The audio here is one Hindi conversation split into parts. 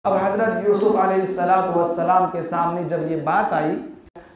अब हजरत यूसुफ अलैहिस्सलाम के सामने जब ये बात आई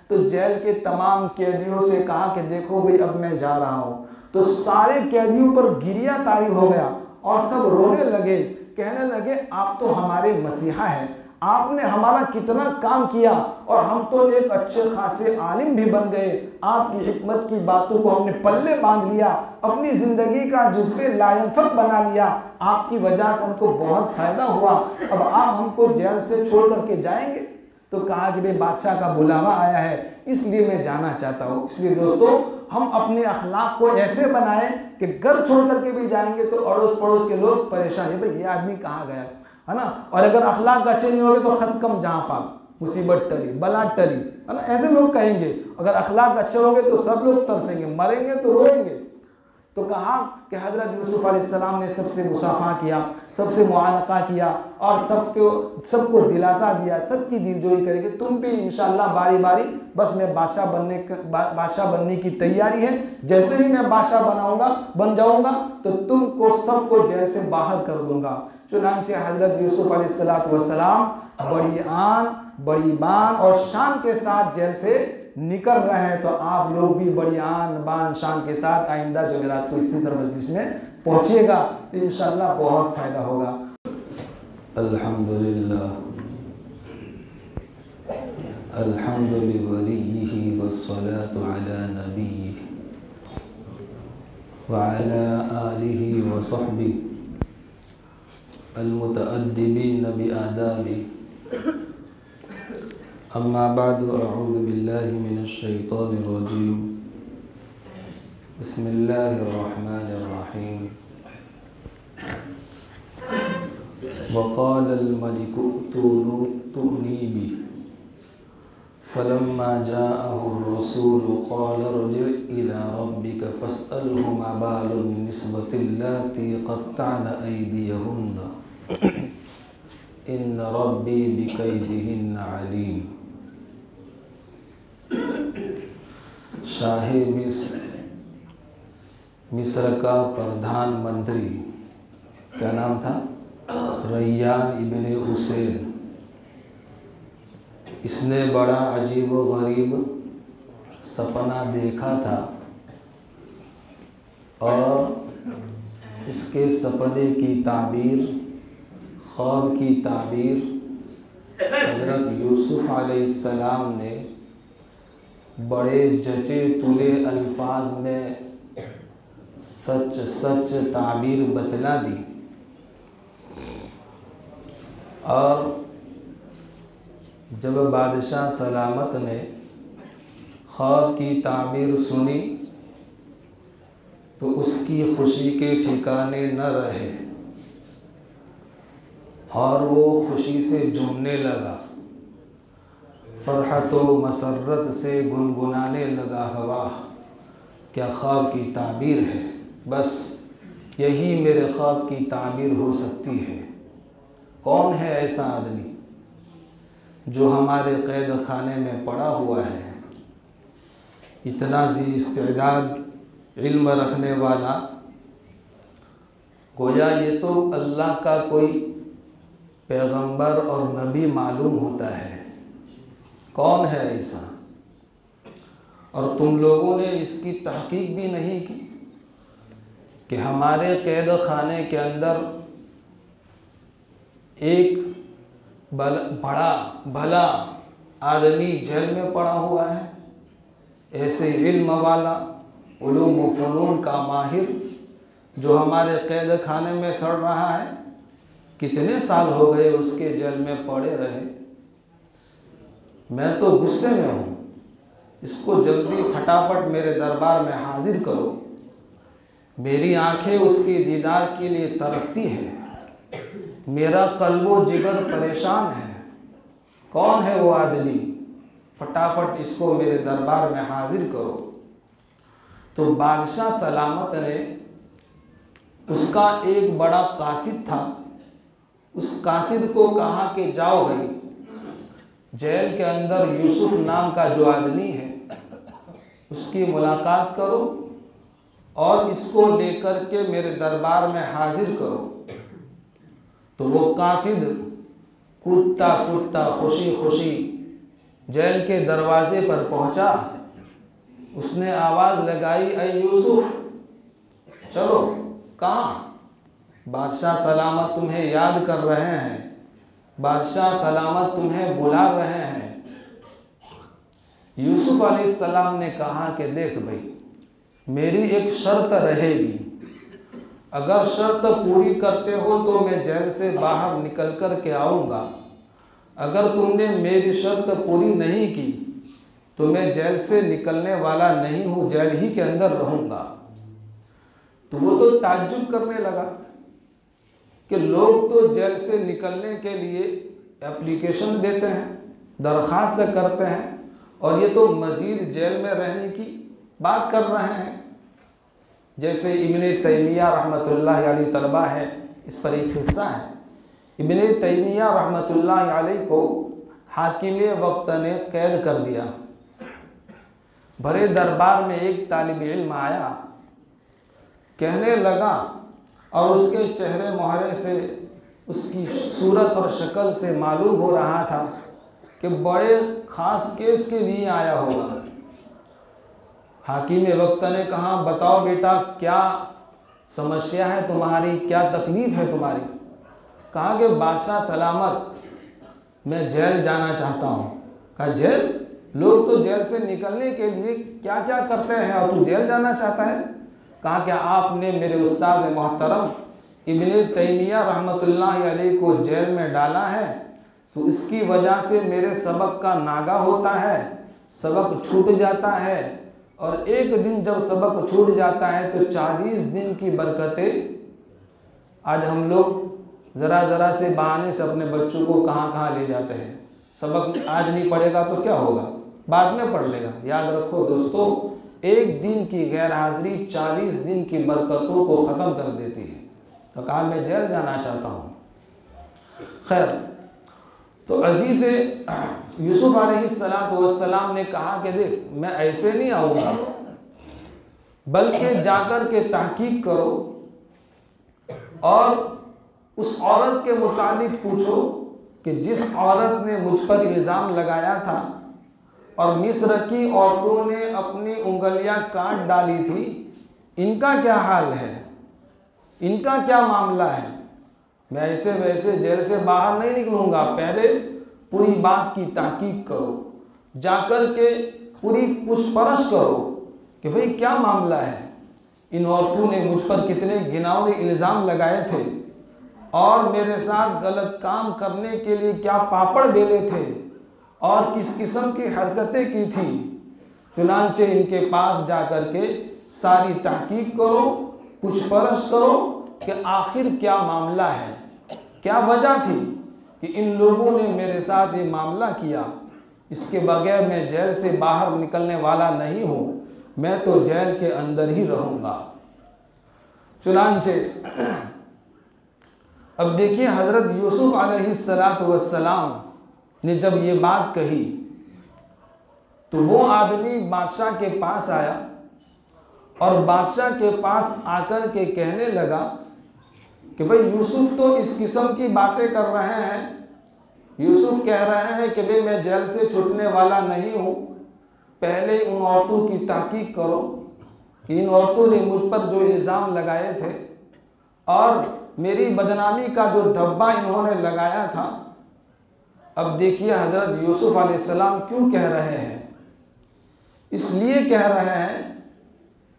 तो जेल के तमाम कैदियों से कहा कि देखो भाई अब मैं जा रहा हूँ। तो सारे कैदियों पर गिरिया तारी हो गया और सब रोने लगे, कहने लगे आप तो हमारे मसीहा हैं, आपने हमारा कितना काम किया और हम तो एक अच्छे खासे आलिम भी बन गए, आपकी हिकमत की बातों को हमने पल्ले बांध लिया, अपनी जिंदगी का जुज़्वे लायंफक बना लिया, आपकी वजह से हमको बहुत फायदा हुआ, अब आप हमको जेल से छोड़ करके जाएंगे। तो कहा कि भाई बादशाह का बुलावा आया है इसलिए मैं जाना चाहता हूँ। इसलिए दोस्तों हम अपने अखलाक को ऐसे बनाएं कि घर छोड़ करके भी जाएंगे तो अड़ोस पड़ोस के लोग परेशान है, भाई ये आदमी कहाँ गया, है ना। और अगर अखलाक अच्छे नहीं होंगे तो खस कम जहाँ पाक, मुसीबत टली, बला टली, है ना, ऐसे लोग कहेंगे। अगर अखलाक अच्छे होंगे तो सब लोग तरसेंगे, मरेंगे तो रोएंगे। तो कहा कि हजरत यूसुफ अलैहिस्सलाम ने सबसे मुसाफा किया, सबसे मुआनका किया और सबको दिलासा दिया, सबकी दिलजोई करेंगे, तुम भी इंशाअल्लाह बारी बारी, बस मैं बादशाह बनने की तैयारी है, जैसे ही मैं बादशाह बन जाऊंगा तो तुमको सबको जेल से बाहर कर दूंगा। चुनांचे हजरत यूसुफ अलैहिस्सलाम बड़ी बान और शान के साथ जेल से निकल रहे हैं। तो आप लोग भी बड़ी आन बान शान के साथ आइंदा जुमेरात को इसी तरह मजलिस में पहुंचिएगा, इंशाअल्लाह बहुत फायदा होगा। अल्हम्दुलिल्लाह अल्हम्दुलिल्लाहि वस्सलातु अला नबी व अला आलिहि व सहबिहि अल-मुतअद्दिबीन बि आदाबि। अम्मा बाद अऊज़ु बिल्लाहि मिनश शैतानिर रजीम। बिस्मिल्लाहिर रहमानिर रहीम। वक़ालल मलिकु ऊतूनी बिही फलम्मा जाअहुर रसूलु क़ाल इरजिअ इला रब्बिका फ़स्अलहु मा बालुन निस्वतिल्लाती क़त्तअन अयदियहुन्ना इन्न रब्बी बिकैदिहिन्ना अलीम। शाह मिस्र का प्रधानमंत्री, क्या नाम था, रैयान इब्ने हुसैन, इसने बड़ा अजीब व गरीब सपना देखा था और इसके सपने की ताबीर, ख्वाब की ताबीर हज़रत यूसुफ अलैहिस्सलाम ने बड़े जचे तुले अल्फाज में सच सच ताबीर बतला दी। और जब बादशाह सलामत ने ख्वाब की ताबीर सुनी तो उसकी खुशी के ठिकाने न रहे और वो खुशी से झूमने लगा, फरहत व मसरत से गुनगुनाने लगा, हवा क्या ख्वाब की ताबीर है, बस यही मेरे ख्वाब की ताबीर हो सकती है। कौन है ऐसा आदमी जो हमारे कैद खाने में पड़ा हुआ है, इतना जी इस्तेदाद, इल्म रखने वाला, गोया ये तो अल्लाह का कोई पैगंबर और नबी मालूम होता है। कौन है ऐसा? और तुम लोगों ने इसकी तहकीक भी नहीं की कि हमारे कैद खाने के अंदर एक बड़ा भला आदमी जेल में पड़ा हुआ है, ऐसे इल्म वाला, उलूम व फ़नून का माहिर जो हमारे कैद खाने में सड़ रहा है। कितने साल हो गए उसके जेल में पड़े रहे। मैं तो गुस्से में हूँ, इसको जल्दी फटाफट मेरे दरबार में हाजिर करो। मेरी आंखें उसकी दीदार के लिए तरसती हैं, मेरा कल्बो जिगर परेशान है। कौन है वो आदमी? फटाफट इसको मेरे दरबार में हाजिर करो। तो बादशाह सलामत ने उसका एक बड़ा कासिद था, उस कासिद को कहा कि जाओ भाई, जेल के अंदर यूसुफ नाम का जो आदमी है उसकी मुलाकात करो और इसको लेकर के मेरे दरबार में हाजिर करो। तो वो कासिद कूदता कूदता खुशी खुशी जेल के दरवाजे पर पहुंचा। उसने आवाज़ लगाई, ऐ यूसुफ, चलो। कहाँ? बादशाह सलामत तुम्हें याद कर रहे हैं, बादशाह सलामत तुम्हें बुला रहे हैं। यूसुफ अलैहिस्सलाम ने कहा कि देख भाई, मेरी एक शर्त रहेगी, अगर शर्त पूरी करते हो तो मैं जेल से बाहर निकल कर के आऊँगा, अगर तुमने मेरी शर्त पूरी नहीं की तो मैं जेल से निकलने वाला नहीं हूँ, जेल ही के अंदर रहूँगा। तो वो तो ताज्जुब करने लगा कि लोग तो जेल से निकलने के लिए एप्लीकेशन देते हैं, दरख्वास्त करते हैं, और ये तो मज़ीद जेल में रहने की बात कर रहे हैं। जैसे इब्ने तैमिया रहमतुल्लाह अलैह तलबा है, इस पर एक हिस्सा है। इब्ने तैमिया रहमतुल्लाह अलैह को हाकिम वक्त ने कैद कर दिया। भरे दरबार में एक तालिब इल्म आया, कहने लगा, और उसके चेहरे मुहरे से, उसकी सूरत और शक्ल से मालूम हो रहा था कि बड़े ख़ास केस के लिए आया होगा। हाकिम वक्त ने कहा, बताओ बेटा, क्या समस्या है तुम्हारी, क्या तकलीफ़ है तुम्हारी? कहा कि बादशाह सलामत, मैं जेल जाना चाहता हूँ। कहा जेल? लोग तो जेल से निकलने के लिए क्या क्या करते हैं और तू जेल जाना चाहता है? कहा कि आपने मेरे उस्ताद मोहतरम इब्ने तैमिया रहमतुल्लाह अलैह को जेल में डाला है, तो इसकी वजह से मेरे सबक का नागा होता है, सबक छूट जाता है, और एक दिन जब सबक छूट जाता है तो 40 दिन की बरकतें। आज हम लोग ज़रा से बहाने से अपने बच्चों को कहाँ कहाँ ले जाते हैं, सबक आज नहीं पढ़ेगा तो क्या होगा, बाद में पढ़ लेगा। याद रखो दोस्तों, एक दिन की गैर हाजिरी 40 दिन की बरकतों को ख़त्म कर देती है। तो कहा मैं जेल जाना चाहता हूँ। खैर, तो अजीज़ यूसुफ अलैहिस्सलाम ने कहा कि देख, मैं ऐसे नहीं आऊँगा, बल्कि जाकर के तहकीक करो और उस औरत के मुतालिक पूछो कि जिस औरत ने मुझ पर इल्ज़ाम लगाया था और मिस्र की औरतों ने अपनी उंगलियां काट डाली थी, इनका क्या हाल है, इनका क्या मामला है। मैं ऐसे वैसे जेल से बाहर नहीं निकलूँगा, पहले पूरी बात की तहकीक करो, जाकर के पूरी पूछपरछ करो कि भाई क्या मामला है, इन औरतों ने मुझ पर कितने घिनौने इल्ज़ाम लगाए थे और मेरे साथ गलत काम करने के लिए क्या पापड़ बेले थे और किस किस्म की हरकतें की थी। चुनांचे इनके पास जाकर के सारी तहकीक करो, पूछपरछ करो कि आखिर क्या मामला है, क्या वजह थी कि इन लोगों ने मेरे साथ ये मामला किया। इसके बगैर मैं जेल से बाहर निकलने वाला नहीं हूँ, मैं तो जेल के अंदर ही रहूँगा। चुनांचे अब देखिए, हज़रत यूसुफ अलैहिस्सलाम ने जब ये बात कही तो वो आदमी बादशाह के पास आया और बादशाह के पास आकर के कहने लगा कि भाई यूसुफ तो इस किस्म की बातें कर रहे हैं, यूसुफ कह रहे हैं कि भाई मैं जेल से छूटने वाला नहीं हूँ, पहले उन औरतों की तहकीक करो कि इन औरतों ने मुझ पर जो इल्ज़ाम लगाए थे और मेरी बदनामी का जो धब्बा इन्होंने लगाया था। अब देखिए हज़रत यूसुफ अलैहिस्सलाम क्यों कह रहे हैं, इसलिए कह रहे हैं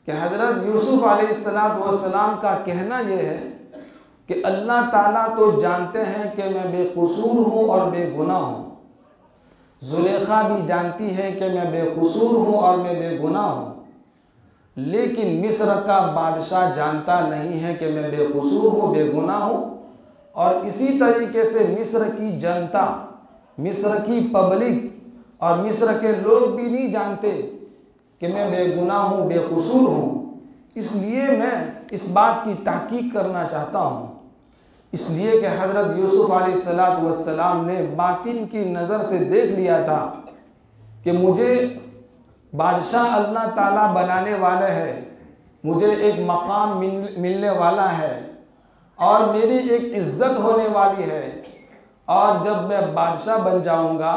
कि हज़रत यूसुफ अलैहिस्सलाम का कहना यह है कि अल्लाह ताला तो जानते हैं कि मैं बेकसूर हूँ और बेगुनाह हूँ, जुलेखा भी जानती है कि मैं बेकसूर हूँ और मैं बेगुनाह हूँ, लेकिन मिस्र का बादशाह जानता नहीं है कि मैं बेकसूर हूँ, बेगुनाह हूँ। और इसी तरीके से मिस्र की जनता, मिस्र की पब्लिक और मिस्र के लोग भी नहीं जानते कि मैं बेगुनाह हूँ, बेकसूर हूँ। इसलिए मैं इस बात की तहकीक करना चाहता हूँ। इसलिए कि हज़रत यूसुफ अलैहिस्सलाम ने बातिन की नज़र से देख लिया था कि मुझे बादशाह अल्लाह ताला बनाने वाले हैं, मुझे एक मकाम मिलने वाला है और मेरी एक इज़्ज़त होने वाली है और जब मैं बादशाह बन जाऊंगा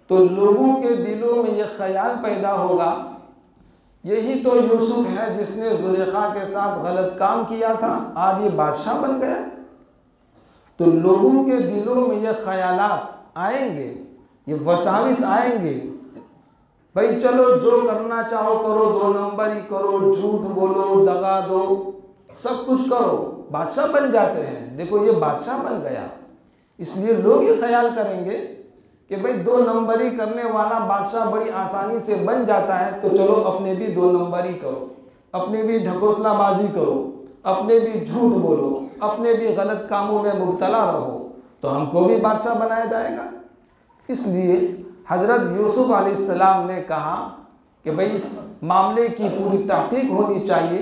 तो लोगों के दिलों में यह ख्याल पैदा होगा, यही तो यूसुफ है जिसने जुलेखा के साथ गलत काम किया था, आज ये बादशाह बन गया। तो लोगों के दिलों में ये ख्यालात आएंगे, ये वसाविस आएंगे, भाई चलो जो करना चाहो करो, 2 नंबरी करो, झूठ बोलो, दगा दो, सब कुछ करो, बादशाह बन जाते हैं। देखो ये बादशाह बन गया, इसलिए लोग ये ख्याल करेंगे कि भाई 2 नंबरी करने वाला बादशाह बड़ी आसानी से बन जाता है, तो चलो अपने भी 2 नंबरी करो, अपने भी ढकोसलाबाजी करो, अपने भी झूठ बोलो, अपने भी गलत कामों में मुब्तला रहो, तो हमको भी बादशाह बनाया जाएगा। इसलिए हजरत यूसुफ अलैहिस्सलाम ने कहा कि भाई इस मामले की पूरी तहकीक होनी चाहिए,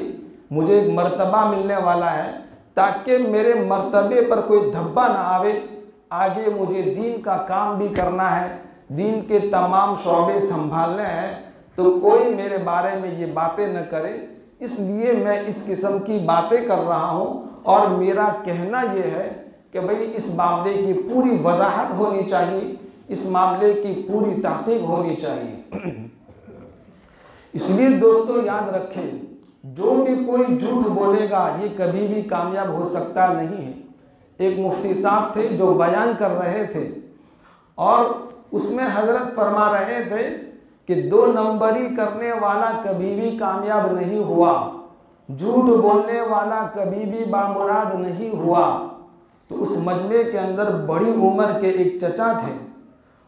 मुझे एक मर्तबा मिलने वाला है, ताकि मेरे मर्तबे पर कोई धब्बा ना आवे, आगे मुझे दीन का काम भी करना है, दीन के तमाम शोबे संभालने हैं, तो कोई मेरे बारे में ये बातें न करे, इसलिए मैं इस किस्म की बातें कर रहा हूँ। और मेरा कहना ये है कि भाई इस मामले की पूरी वजाहत होनी चाहिए, इस मामले की पूरी तहकीक होनी चाहिए। इसलिए दोस्तों याद रखें, जो भी कोई झूठ बोलेगा ये कभी भी कामयाब हो सकता नहीं है। एक मुफ्ती साहब थे जो बयान कर रहे थे और उसमें हजरत फरमा रहे थे कि 2 नंबरी करने वाला कभी भी कामयाब नहीं हुआ, झूठ बोलने वाला कभी भी बामुराद नहीं हुआ। तो उस मजमे के अंदर बड़ी उम्र के एक चचा थे,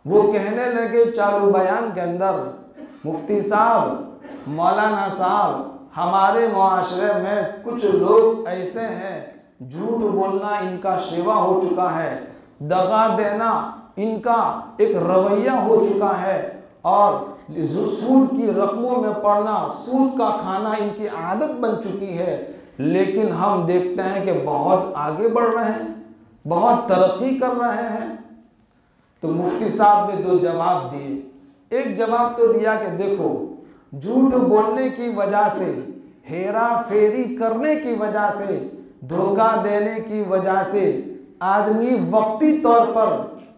वो कहने लगे चालू बयान के अंदर, मुफ्ती साहब, मौलाना साहब, हमारे मुआशरे में कुछ लोग ऐसे हैं, झूठ बोलना इनका सेवा हो चुका है, दगा देना इनका एक रवैया हो चुका है, और सूद की रकमों में पड़ना, सूद का खाना इनकी आदत बन चुकी है। लेकिन हम देखते हैं कि बहुत आगे बढ़ रहे हैं, बहुत तरक्की कर रहे हैं। तो मुफ्ती साहब ने 2 जवाब दिए। एक जवाब तो दिया कि देखो, झूठ बोलने की वजह से, हेरा फेरी करने की वजह से, धोखा देने की वजह से आदमी वक्ती तौर पर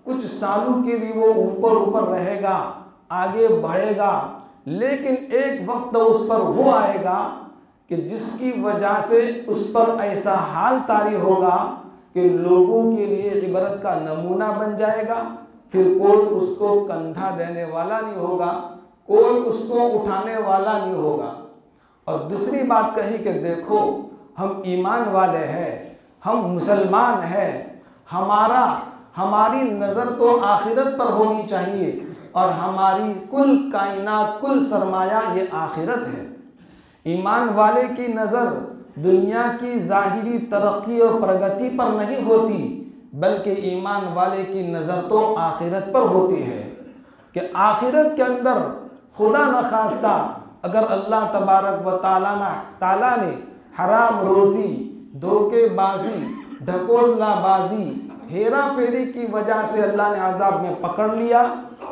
कुछ सालों के लिए वो ऊपर रहेगा, आगे बढ़ेगा, लेकिन एक वक्त उस पर वो आएगा कि जिसकी वजह से उस पर ऐसा हाल तारी होगा कि लोगों के लिए इबरत का नमूना बन जाएगा। फिर कोई उसको कंधा देने वाला नहीं होगा, कोई उसको उठाने वाला नहीं होगा। और दूसरी बात कही कि देखो, हम ईमान वाले हैं, हम मुसलमान हैं, हमारी नज़र तो आखिरत पर होनी चाहिए, और हमारी कुल कायनात, कुल सरमाया ये आखिरत है। ईमान वाले की नज़र दुनिया की ज़ाहिरी तरक्की और प्रगति पर नहीं होती, बल्कि ईमान वाले की नज़र तो आखिरत पर होती है कि आखिरत के अंदर खुदा न खास्ता अगर अल्लाह तबारक व ताला ने हराम रोज़ी, धोखेबाजी, ढकोसलाबाजी, हेरा फेरी की वजह से अल्लाह ने अजाब में पकड़ लिया,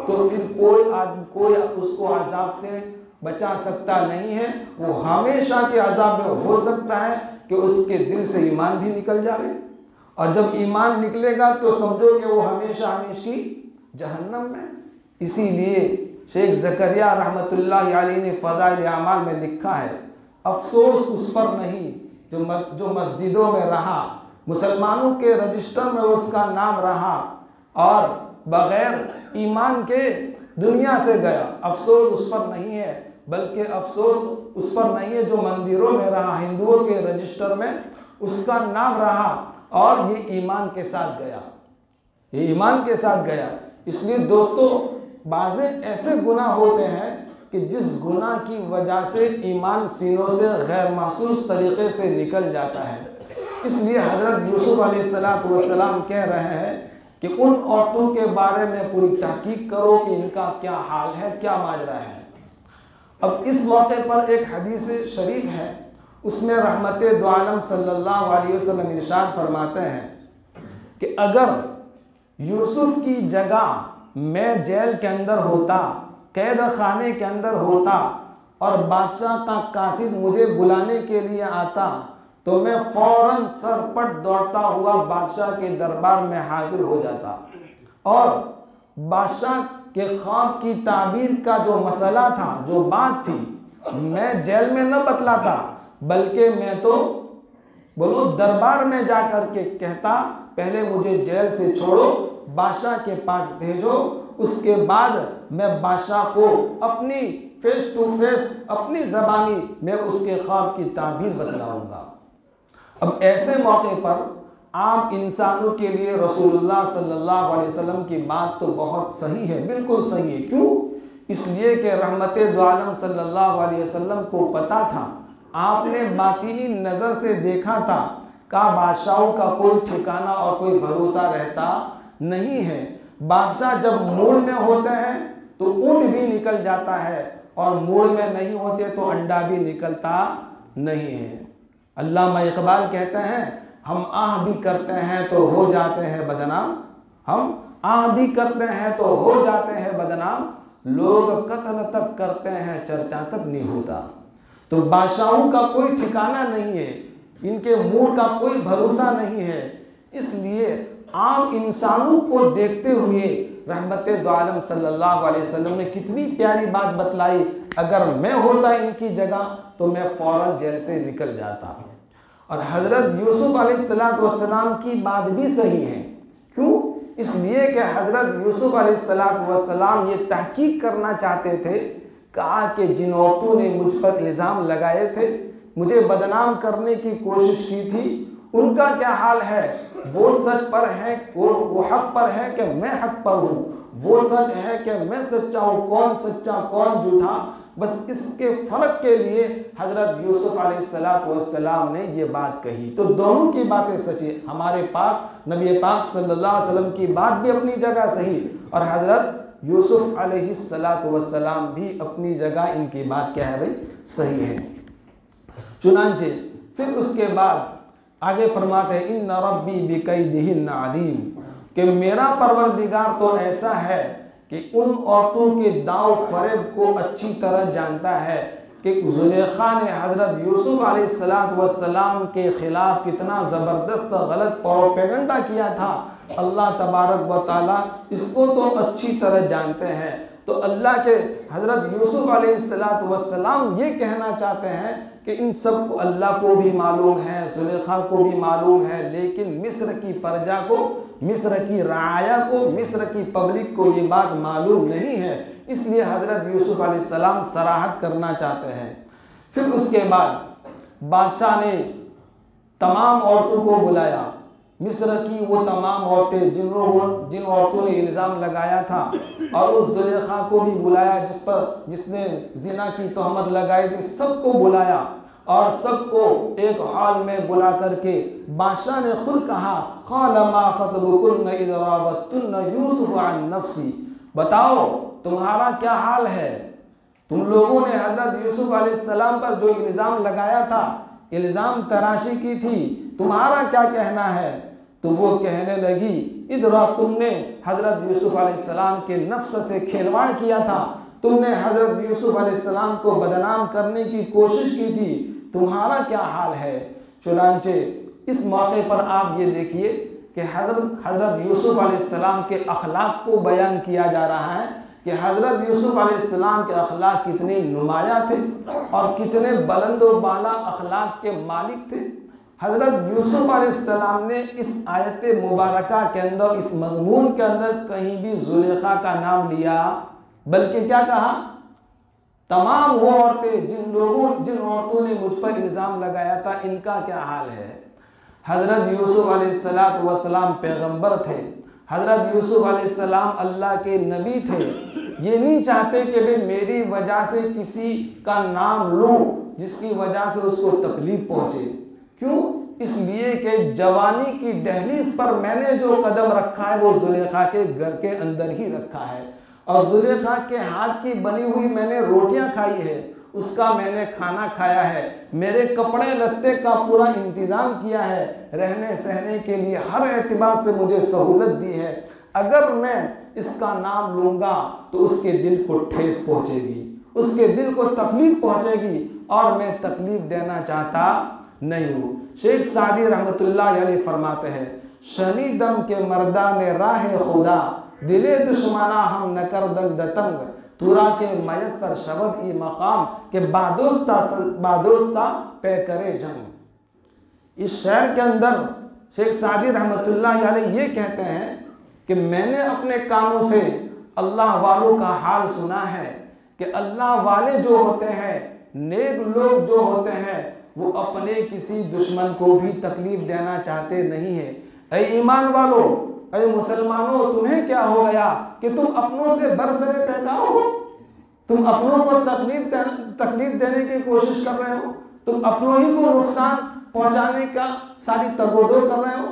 तो फिर कोई उसको अजाब से बचा सकता नहीं है। वो हमेशा के अजाब में हो सकता है कि उसके दिल से ईमान भी निकल जाए, और जब ईमान निकलेगा तो समझो कि वो हमेशा हमेशा जहन्नम में। इसीलिए शेख ज़करिया रहमतुल्लाह अलैहि ने फ़ज़ाइल आमाल में लिखा है, अफसोस उस पर नहीं जो मस्जिदों में रहा, मुसलमानों के रजिस्टर में उसका नाम रहा, और बग़ैर ईमान के दुनिया से गया। अफसोस उस पर नहीं है, बल्कि अफसोस उस पर नहीं है जो मंदिरों में रहा, हिंदुओं के रजिस्टर में उसका नाम रहा, और ये ईमान के साथ गया, ये ईमान के साथ गया। इसलिए दोस्तों, बाज़े ऐसे गुनाह होते हैं कि जिस गुनाह की वजह से ईमान सीनों से गैर महसूस तरीक़े से निकल जाता है। इसलिए हज़रत यूसुफ अलैहिस्सलाम कह रहे हैं कि उन औरतों के बारे में पूरी तहकीक करो कि इनका क्या हाल है, क्या माजरा है। अब इस मौके पर एक हदीस शरीफ है, उसमें रहमते दो आलम सल्लल्लाहु अलैहि वसल्लम इरशाद फरमाते हैं कि अगर यूसुफ की जगह मैं जेल के अंदर होता, कैद खाने के अंदर होता, और बादशाह का कासिद मुझे बुलाने के लिए आता, तो मैं फौरन सरपट दौड़ता हुआ बादशाह के दरबार में हाजिर हो जाता और बादशाह के ख्वाब की ताबीर का जो मसला था, जो बात थी, मैं जेल में न बतलाता, बल्कि मैं तो बोलो दरबार में जाकर के कहता, पहले मुझे जेल से छोड़ो, बादशाह के पास भेजो, उसके बाद मैं बादशाह को अपनी फेस टू फेस, अपनी ज़बानी मैं उसके ख्वाब की ताबीर बतलाऊंगा। अब ऐसे मौके पर आम इंसानों के लिए रसूलुल्लाह सल्लल्लाहु अलैहि वसल्लम की बात तो बहुत सही है, बिल्कुल सही है। क्यों? इसलिए कि रहमते दो आलम सल्लल्लाहु अलैहि वसल्लम को पता था, आपने बातिनी नज़र से देखा था का बादशाहों का कोई ठिकाना और कोई भरोसा रहता नहीं है। बादशाह जब मूड में होते हैं तो ऊंट भी निकल जाता है और मूड में नहीं होते तो अंडा भी निकलता नहीं है। अल्लामा इकबाल कहते हैं, हम आह भी करते हैं तो हो जाते हैं बदनाम, हम आह भी करते हैं तो हो जाते हैं बदनाम, लोग कत्ल तक करते हैं चर्चा तक नहीं होता। तो बादशाहों का कोई ठिकाना नहीं है, इनके मूड का कोई भरोसा नहीं है। इसलिए आम इंसानों को देखते हुए रहमते दो आलम सल्लल्लाहु अलैहि वसल्लम ने कितनी प्यारी बात बतलाई, अगर मैं होता इनकी जगह तो मैं फौरन जेल से निकल जाता। और हजरत यूसुफ अलैहिस्सलाम की बात भी सही है। क्यों? इसलिए कि हजरत यूसुफ अलैहिस्सलाम ये तहकीक करना चाहते थे, कहा कि जिन औरतों ने मुझ पर इल्ज़ाम लगाए थे, मुझे बदनाम करने की कोशिश की थी, उनका क्या हाल है? वो सच पर है, वो हक पर है कि मैं हक पर हूँ, वो सच है कि मैं सच्चा हूँ, कौन सच्चा कौन झूठा, बस इसके फर्क के लिए हजरत यूसुफ अलैहिस्सलाम ने ये बात कही। तो दोनों की बातें सच्ची, हमारे पाक नबी पाक सल्लल्लाहु अलैहि वसल्लम की बात भी अपनी जगह सही और हजरत यूसुफ अलैहिस्सलाम भी अपनी जगह, इनकी बात क्या है भाई? सही है। चुनांचे फिर उसके बाद आगे फरमाते हैं, इन्ना रब्बी बिकैदिहिन्ना अलीम, कि मेरा परवरदिगार तो ऐसा है कि उन औरतों के दाव फरेब को अच्छी तरह जानता है कि जुलेखा ने हजरत यूसुफ अलैहिस्सलाम के खिलाफ कितना ज़बरदस्त गलत प्रोपेगेंडा किया था, अल्लाह तबारक व ताला इसको तो अच्छी तरह जानते हैं। तो अल्लाह के हजरत यूसुफ अलैहिस्सलाम ये कहना चाहते हैं कि इन सब को अल्लाह को भी मालूम है, जुलेखा को भी मालूम है, लेकिन मिस्र की प्रजा को, मिस्र की राया को, मिस्र की पब्लिक को ये बात मालूम नहीं है। इसलिए हजरत यूसुफ अलैहिस्सलाम सराहत करना चाहते हैं। फिर उसके बाद बादशाह ने तमाम औरतों को बुलाया, मिस्र की वो तमाम औरतें जिन औरतों ने इल्ज़ाम लगाया था, और उस जुलेखा को भी बुलाया जिसने जिना की तहमत लगाई थी, सबको बुलाया और सबको एक हॉल में बुला करके बादशाह ने खुद कहा, क़ाल मा ख़त्बुकुन्ना इज़ रावत्तुन्ना यूसुफ अन नफ्सी, बताओ तुम्हारा क्या हाल है, तुम लोगों ने हजरत यूसुफ अलैहिस्सलाम पर जो इल्ज़ाम लगाया था, इल्ज़ाम तराशी की थी, तुम्हारा क्या कहना है? तो वो कहने लगी, इधरा तुमने हजरत यूसुफ अलैहिस्सलाम के नफ्स से खिलवाड़ किया था, तुमने हजरत यूसुफ अलैहिस्सलाम को बदनाम करने की कोशिश की थी, तुम्हारा क्या हाल है? चुनांचे इस मौके पर आप ये देखिए कि हजरत यूसुफ अलैहिस्सलाम के अखलाक को बयान किया जा रहा है कि हजरत यूसुफ अलैहिस्सलाम के अखलाक कितने नुमाया थे और कितने बुलंद व बाला अखलाक के मालिक थे। हजरत यूसुफ अलैहिस्सलाम ने इस आयत मुबारका के अंदर, इस मजमून के अंदर कहीं भी जुलेखा का नाम लिया, बल्कि क्या कहा, तमाम वो औरतें जिन औरतों ने मुझ पर इल्ज़ाम लगाया था, इनका क्या हाल है? हजरत यूसुफ अलैहिस्सलाम पैगंबर थे, हजरत यूसुफ अलैहिस्सलाम अल्लाह के नबी थे। ये नहीं चाहते कि भाई मेरी वजह से किसी का नाम लूं जिसकी वजह से उसको तकलीफ पहुंचे। क्यों? इसलिए कि जवानी की दहलीज पर मैंने जो कदम रखा है वो जुलेखा के घर के अंदर ही रखा है, और जुलेखा के हाथ की बनी हुई मैंने रोटियां खाई है, उसका मैंने खाना खाया है, मेरे कपड़े लत्ते का पूरा इंतजाम किया है, रहने सहने के लिए हर एतबार से मुझे सहूलत दी है। अगर मैं इसका नाम लूंगा तो उसके दिल को ठेस पहुंचेगी, उसके दिल को तकलीफ पहुंचेगी, और मैं तकलीफ देना चाहता नहीं हो। शेख सादी रहमतुल्लाह अलैह फरमाते हैं, शनि दम के मर्दा ने राह खुदा, दिले दुश्मना हम न कर दंग दतंग, तुरा के मयसर शबद ई मकाम के बादोस्ता पे करे जंग। इस शेर के अंदर शेख सादी रहमतुल्लाह अलैह ये कहते हैं कि मैंने अपने कानों से अल्लाह वालों का हाल सुना है कि अल्लाह वाले जो होते हैं, नेक लोग जो होते हैं, वो अपने किसी दुश्मन को भी तकलीफ देना चाहते नहीं है। ऐ ईमान वालों, ऐ मुसलमानों, तुम्हें क्या हो गया कि तुम अपनों से बरसरे बहकाओ हो? तुम अपनों को तकलीफ देने की कोशिश कर रहे हो, तुम अपनों ही को नुकसान पहुंचाने का सारी तगोदो कर रहे हो।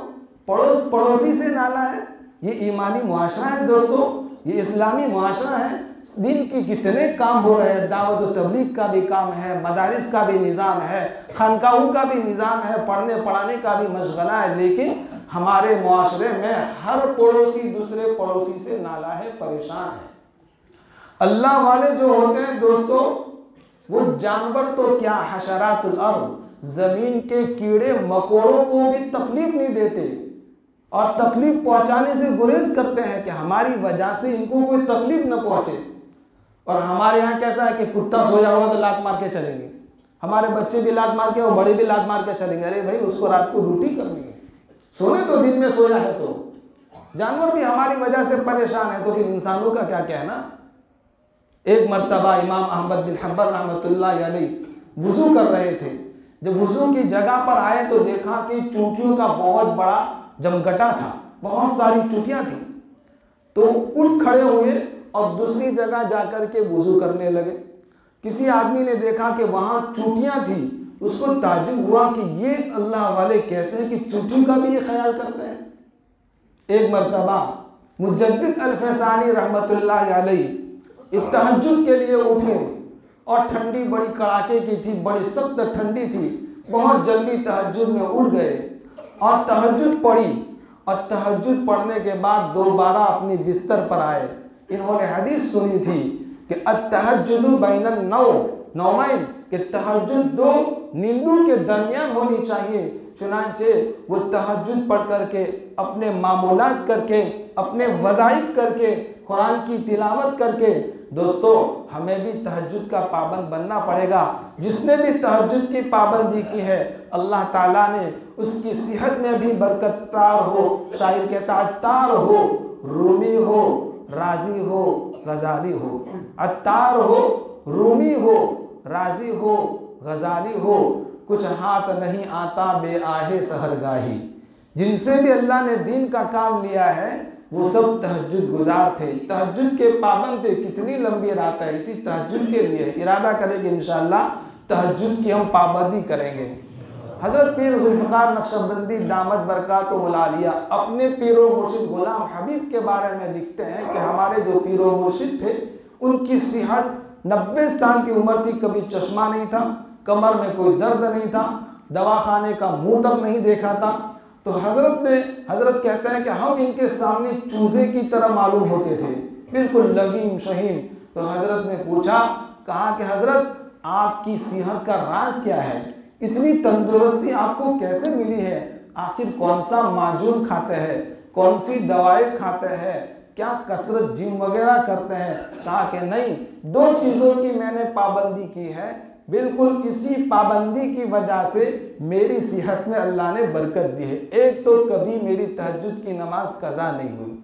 पड़ोसी से नाला है। ये ईमानी मुआशरा है दोस्तों, ये इस्लामी मुआशरा है। दिन के कितने काम हो रहे हैं, दावत और तबलीग का भी काम है, मदारिस का भी निज़ाम है, खानकाहों का भी निज़ाम है, पढ़ने पढ़ाने का भी मशगला है, लेकिन हमारे मुआशरे में हर पड़ोसी दूसरे पड़ोसी से नाला है, परेशान है। अल्लाह वाले जो होते हैं दोस्तों, वो जानवर तो क्या, हशरातुल अर्ज़, जमीन के कीड़े मकोड़ों को भी तकलीफ नहीं देते और तकलीफ पहुंचाने से गुरेज करते हैं कि हमारी वजह से इनको कोई तकलीफ न पहुंचे। और हमारे यहाँ कैसा है कि कुत्ता सोया होगा तो लात मार के चलेंगे, हमारे बच्चे भी लात मार के और बड़े भी लात मार के चलेंगे। अरे भाई, उसको रात को ड्यूटी करनी है, सोने तो दिन में सोया है। तो जानवर भी हमारी वजह से परेशान है, तो फिर इंसानों का क्या कहना। एक मर्तबा इमाम अहमद बिन हंबल रहमतुल्लाह अलैह वुजू कर रहे थे। जब वुजू की जगह पर आए तो देखा कि चूंटियों का बहुत बड़ा जमघटा था, बहुत सारी चूंटियां थी। तो उठ खड़े हुए और दूसरी जगह जाकर के वुजू करने लगे। किसी आदमी ने देखा कि वहां चूंटियां थी, उसको ताज्जुब हुआ कि ये अल्लाह वाले कैसे हैं कि चूंटियों का भी ये ख्याल करते हैं। एक मर्तबा मुजद्दिद अल-फैसानी रहमतुल्लाह अलैह इस तहज्जुद के लिए उठे और ठंडी बड़ी कड़ाके की थी, बड़ी सख्त ठंडी थी। बहुत जल्दी तहज्जुद में उठ गए और तहज्जुद पढ़ी और तहज्जुद पढ़ने के बाद दोबारा अपनी बिस्तर पर आए। इन्होंने हदीस सुनी थी कि अत-तहज्जुदु बैनन नौमैन, कि तहज्जुद दो नींदों के दरमियान होनी चाहिए। चुनांचे वो तहज्जुद पढ़ करके, अपने मामूलात करके, अपने वज़ाइफ करके, कुरान की तिलावत करके, दोस्तों हमें भी तहज्जुद का पाबंद बनना पड़ेगा। जिसने भी तहज्जुद की पाबंदी की है, अल्लाह ताला ने उसकी सेहत में भी बरकत तार हो। शायर कहता है, अत्तार हो, रूमी हो, राजी हो, गजाली हो। अत्तार हो, रूमी हो, राजी हो, गजाली हो, कुछ हाथ नहीं आता बेआहे सहरगाही। जिनसे भी अल्लाह ने दीन का काम लिया है वो सब तहज्जुद गुजार थे, तहज्जुद के पाबंद थे। कितनी लंबी रात है, इसी तहज्जुद के लिए इरादा करेंगे इंशाअल्लाह तहज्जुद की हम पाबंदी करेंगे। हजरत पीर जुल्फ़िकार नक्शबंदी दामत बरकातुहुल आलिया अपने पीरो मुर्शिद गुलाम हबीब के बारे में लिखते हैं कि हमारे जो पीरो मुर्शिद थे उनकी सेहत 90 साल की उम्र थी, कभी चश्मा नहीं था, कमर में कोई दर्द नहीं था, दवाखाने का मुंह तक नहीं देखा था। तो हजरत कहते हैं कि हम इनके सामने चूजे की तरह मालूम होते थे, बिल्कुल लगीम शहीम। तो हजरत ने पूछा, कहा कि हजरत आपकी सेहत का राज क्या है, इतनी तंदुरुस्ती आपको कैसे मिली है, आखिर कौन सा माजून खाते हैं, कौन सी दवाएं खाते हैं, क्या कसरत जिम वगैरह करते हैं। कहा कि नहीं, 2 चीज़ों की मैंने पाबंदी की है, बिल्कुल इसी पाबंदी की वजह से मेरी सेहत में अल्लाह ने बरकत दी है। एक तो कभी मेरी तहज्जुद की नमाज कज़ा नहीं हुई,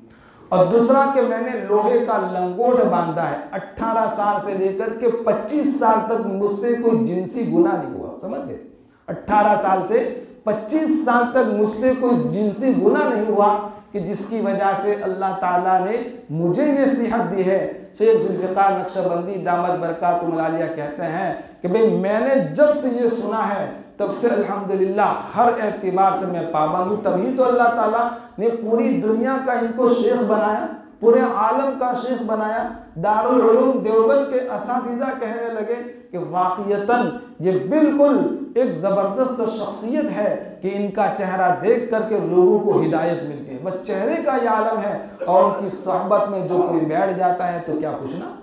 और दूसरा कि मैंने लोहे का लंगोट बांधा है। 18 साल से लेकर के 25 साल तक मुझसे कोई जिनसी गुनाह नहीं हुआ। समझ गए, 18 साल से 25 साल तक मुझसे कोई जिनसी गुनाह नहीं हुआ कि जिसकी वजह से अल्लाह ताला ने मुझे ये सेहत दी है। शेख जुल्फ़िकार नक्शबंदी दामत बरकातुहुल आलिया कहते हैं कि भाई मैंने जब से ये सुना है तब से अल्हम्दुलिल्लाह हर एतबार से मैं पाबंद हूँ। तभी तो अल्लाह ताला ने पूरी दुनिया का इनको शेख बनाया, पूरे आलम का शेख बनाया। दारुल उलूम देवबंद के असातिज़ा कहने लगे कि वाक़ियतन ये बिल्कुल एक ज़बरदस्त शख्सियत है कि इनका चेहरा देख करके लोगों को हिदायत मिलती है। बस चेहरे का ये आलम है, और उनकी सोहबत में जो कोई बैठ जाता है तो क्या पूछना।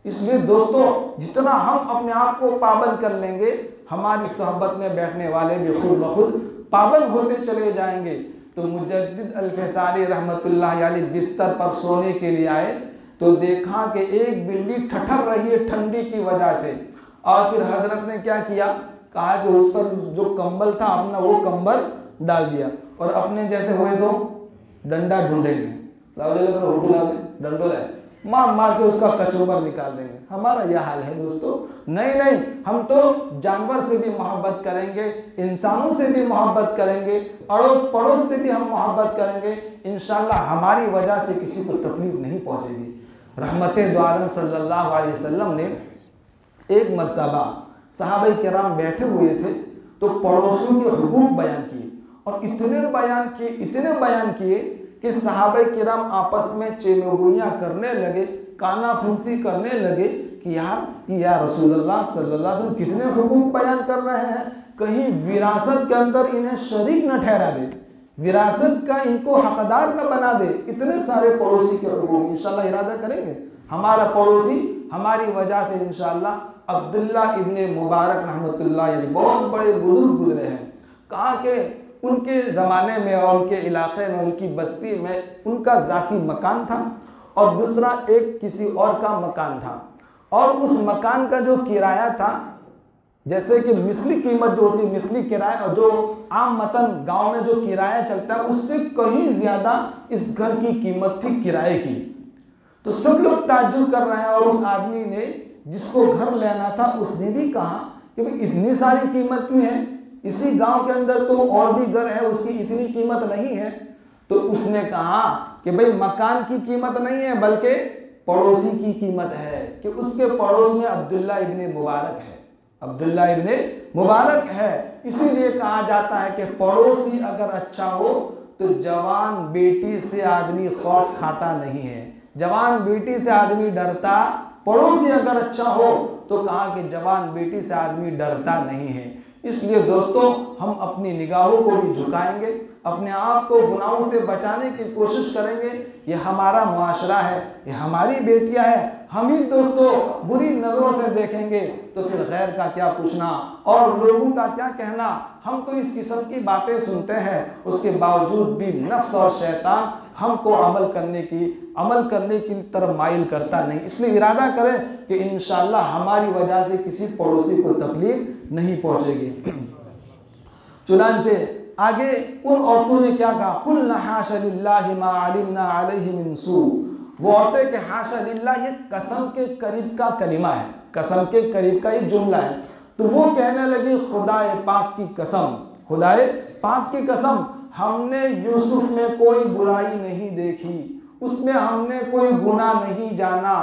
इसलिए दोस्तों जितना हम अपने आप को पाबंद कर लेंगे, हमारी सोहबत में बैठने वाले भी खुद ब खुद पाबंद होते चले जाएंगे। तो मुजद्दिद अल-फ़िसानी रहमतुल्लाह अलैह बिस्तर पर सोने के लिए आए तो देखा कि एक बिल्ली ठठर रही है ठंडी की वजह से, और फिर हजरत ने क्या किया, कहा कि उस पर जो कंबल था अपना वो कंबल डाल दिया और अपने जैसे हुए तो डंडा ढूंढेंगे, डंडोला मार मार के उसका कचूबर निकाल देंगे। हमारा यह हाल है दोस्तों। नहीं, हम तो जानवर से भी मोहब्बत करेंगे, इंसानों से भी मोहब्बत करेंगे, अड़ोस पड़ोस से भी हम मोहब्बत करेंगे। इंशाअल्लाह हमारी वजह से किसी को तकलीफ नहीं पहुंचेगी। रहमते दो आलम सल्लल्लाहु अलैहि वसल्लम ने एक मर्तबा सहाबाए किराम बैठे हुए थे तो पड़ोसियों के हुकूक बयान किए, और इतने बयान किए कि सहाबाए किराम आपस में चेमगोइयां करने लगे, काना फुंसी करने लगे कि या रसूलुल्लाह सल्लल्लाहु अलैहि वसल्लम कितने हुकूक बयान कर रहे हैं, कहीं विरासत के अंदर इन्हें शरीक न ठहरा दे, विरासत का इनको हकदार न बना दे। इतने सारे पड़ोसी के हुकूक इंशाअल्लाह इरादा करेंगे। हमारा पड़ोसी हमारी वजह से इंशाअल्लाह अब्दुल्ला इब्ने मुबारक रहमतुल्लाह अलैह बहुत बड़े बुजुर्ग गुजरे हैं। कहा कि उनके ज़माने में और उनके इलाके में, उनकी बस्ती में उनका ज़ाती मकान था और दूसरा एक किसी और का मकान था, और उस मकान का जो किराया था, जैसे कि मिसली कीमत जो होती है, मिसली किराया, और जो आम मतन गांव में जो किराया चलता है उससे कहीं ज़्यादा इस घर की कीमत थी किराए की। तो सब लोग ताज्जुब कर रहे हैं, और उस आदमी ने जिसको घर लेना था उसने भी कहा कि भाई इतनी सारी कीमत क्यों है, इसी गांव के अंदर तो और भी घर है उसकी इतनी कीमत नहीं है। तो उसने कहा कि भाई मकान की कीमत नहीं है बल्कि पड़ोसी की कीमत है, कि उसके पड़ोस में अब्दुल्ला इब्ने मुबारक है, अब्दुल्ला इब्ने मुबारक है। इसीलिए कहा जाता है कि पड़ोसी अगर अच्छा हो तो जवान बेटी से आदमी खौफ खाता नहीं है, जवान बेटी से आदमी डरता, पड़ोसी अगर अच्छा हो तो कहा कि जवान बेटी से आदमी डरता नहीं है। इसलिए दोस्तों हम अपनी निगाहों को भी झुकाएंगे, अपने आप को गुनाहों से बचाने की कोशिश करेंगे। ये हमारा मुआशरा है, ये हमारी बेटियां हैं, हम ही दोस्तों बुरी नजरों से देखेंगे तो फिर गैर का क्या पूछना और लोगों का क्या कहना। हम तो इस किस्म की बातें सुनते हैं, उसके बावजूद भी नफ्स और शैतान हमको अमल करने की तरफ माइल करता नहीं। इसलिए इरादा करें कि इंशाअल्लाह हमारी वजह से किसी पड़ोसी को तकलीफ नहीं पहुंचेगी। चुनांचे आगे उन औरतों ने क्या कहा, कुल हाशा लिल्लाहि मा अलिमना अलैहि मिन सू। वो औरतें कि हाशा लिल्लाह ये कसम के करीब का कलिमा है, कसम के करीब का ये जुमला है। तो वो कहने लगी खुदाए पाक की कसम, खुदाए पाक की कसम, हमने यूसुफ में कोई बुराई नहीं देखी, उसमें हमने कोई गुनाह नहीं जाना।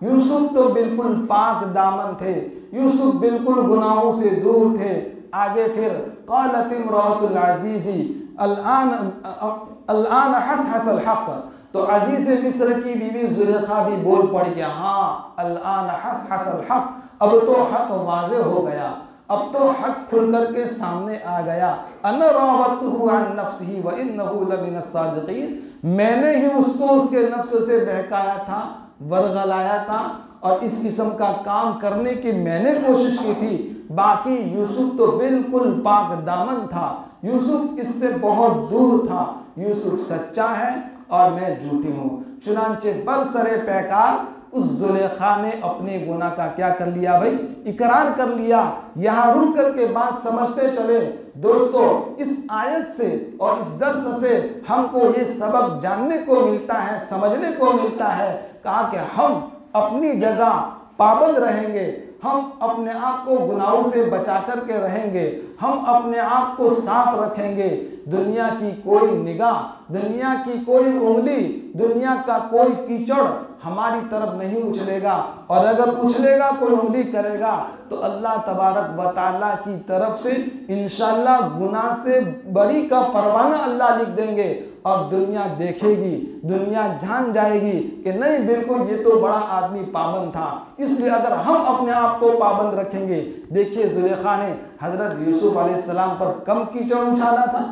यूसुफ तो बिल्कुल पाक दामन थे, यूसुफ बिल्कुल गुनाहों से दूर थे। आगे फिर क़ालत इम्राअतुल अज़ीज़ी अल्आन हसहसल हक़। तो अजीज़ मिस्र की बीवी ज़ुलेखा भी बोल पड़ी कि हाँ अल्आन हसहसल हक़, अब तो हक वाज़े हो गया, अब तो हक खुल करके सामने आ गया। अना रावतुहु अन नफ्सिही व इन्नहु लमिन अस्सादिक़ीन, मैंने ही उसको उसके नफ्स से बहकाया था, वर्गलाया था, और इस किस्म का काम करने की मैंने कोशिश की थी। बाकी यूसुफ तो बिल्कुल पाक दामन था, यूसुफ इससे बहुत दूर था, यूसुफ सच्चा है और मैं झूठी हूँ। चुनांचे बरसरे पैकार उस जुलेखा ने अपने गुनाह का क्या कर लिया भाई, इकरार कर लिया। यहाँ रुक करके बात समझते चले दोस्तों, इस आयत से और इस दर्स से हमको ये सबक जानने को मिलता है, समझने को मिलता है। कहा कि हम अपनी जगह पाबंद रहेंगे, हम अपने आप को गुनाहों से बचा करके रहेंगे, हम अपने आप को साफ रखेंगे। दुनिया की कोई निगाह, दुनिया की कोई उंगली, दुनिया का कोई कीचड़ हमारी तरफ नहीं उछलेगा, और अगर उछलेगा कोई उंगली करेगा तो अल्लाह तबारक व तआला की तरफ से इंशाअल्लाह गुनाह से बरी का परवाना अल्लाह लिख देंगे, और दुनिया देखेगी, दुनिया जान जाएगी कि नहीं बिल्कुल ये तो बड़ा आदमी पाबंद था। इसलिए अगर हम अपने आप को पाबंद रखेंगे, देखिए जुलेखा ने हजरत यूसुफ अलैहिस्सलाम पर कम कीचड़ उछाला था,